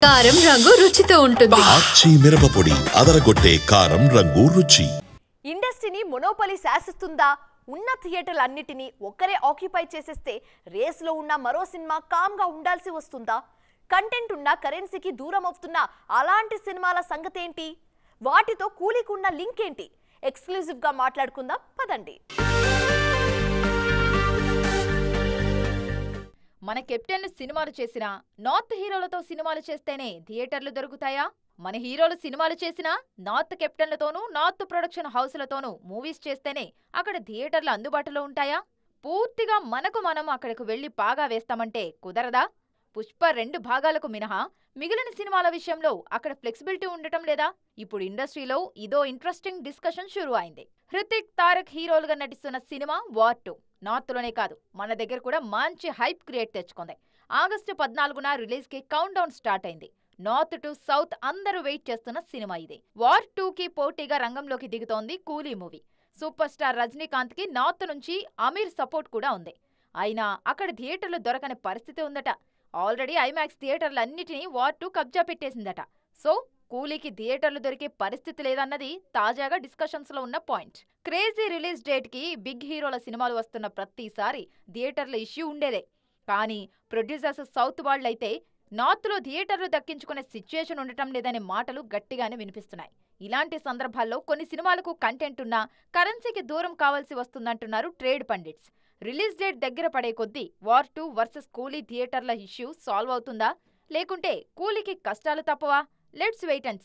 కారం రంగు రుచితో ఉంటుంది. ఆచి మిరపపొడి అదరగొట్టే కారం రంగు రుచి. ఇండస్ట్రీని మొనోపలి శాసిస్తుందా? ఉన్న థియేటర్లన్నిటినీ ఒక్కరే ఆక్యుపై చేసేస్తే రేస్లో ఉన్న మరో సినిమా కామ్గా ఉండాల్సి వస్తుందా? కంటెంట్ ఉన్న కరెన్సీకి దూరం అవుతున్న అలాంటి సినిమాల సంగతేంటి? వాటితో కూలీకున్న లింక్ ఏంటి? ఎక్స్క్లూజివ్గా మాట్లాడుకుందాం పదండి. మన కెప్టెన్లు సినిమాలు చేసినా నార్త్ హీరోలతో సినిమాలు చేస్తేనే థియేటర్లు దొరుకుతాయా? మన హీరోలు సినిమాలు చేసినా నార్త్ కెప్టెన్లతోనూ నార్త్ ప్రొడక్షన్ హౌస్లతోనూ మూవీస్ చేస్తేనే అక్కడ థియేటర్లు అందుబాటులో ఉంటాయా? పూర్తిగా మనకు మనం అక్కడకు వెళ్లి పాగా వేస్తామంటే కుదరదా? పుష్ప 2 భాగాలకు మినహా మిగిలిన సినిమాల విషయంలో అక్కడ ఫ్లెక్సిబిలిటీ ఉండటం లేదా? ఇప్పుడు ఇండస్ట్రీలో ఇదో ఇంట్రెస్టింగ్ డిస్కషన్ షురూ అయింది. హృతిక్, తారక్ హీరోలుగా నటిస్తున్న సినిమా వార్ 2 నార్త్లోనే కాదు మన దగ్గర కూడా మంచి హైప్ క్రియేట్ తెచ్చుకుంది. ఆగస్టు 14న రిలీజ్కి కౌంట్ డౌన్ స్టార్ట్ అయింది. నార్త్ టు సౌత్ అందరూ వెయిట్ చేస్తున్న సినిమా ఇది. వార్ 2కి పోటీగా రంగంలోకి దిగుతోంది కూలీ మూవీ. సూపర్ స్టార్ రజనీకాంత్కి నార్త్ నుంచి అమీర్ సపోర్ట్ కూడా ఉంది. అయినా అక్కడ థియేటర్లు దొరకని పరిస్థితి ఉందట. ఆల్రెడీ ఐమాక్స్ థియేటర్లన్నిటినీ వార్ 2 కబ్జా పెట్టేసిందట. సో కూలీకి థియేటర్లు దొరికే పరిస్థితి లేదన్నది తాజాగా డిస్కషన్స్ లో ఉన్న పాయింట్. క్రేజీ రిలీజ్ డేట్ కి బిగ్ హీరోల సినిమాలు వస్తున్న ప్రతిసారి థియేటర్ల ఇష్యూ ఉండేదే. కానీ ప్రొడ్యూసర్స్ సౌత్ వాళ్ళైతే నార్త్ లో థియేటర్లు దక్కించుకునే సిచ్యుయేషన్ ఉండటం లేదనే మాటలు గట్టిగానే వినిపిస్తున్నాయి. ఇలాంటి సందర్భాల్లో కొన్ని సినిమాలకు కంటెంట్ ఉన్నా కరెన్సీకి దూరం కావాల్సి వస్తుందంటున్నారు ట్రేడ్ పండిట్స్. రిలీజ్ డేట్ దగ్గర పడే కొద్దీ వార్ 2 వర్సెస్ కూలీ థియేటర్ల ఇష్యూ సాల్వ్ అవుతుందా, లేకుంటే కూలీకి కష్టాలు తప్పవా? Let's wait and see.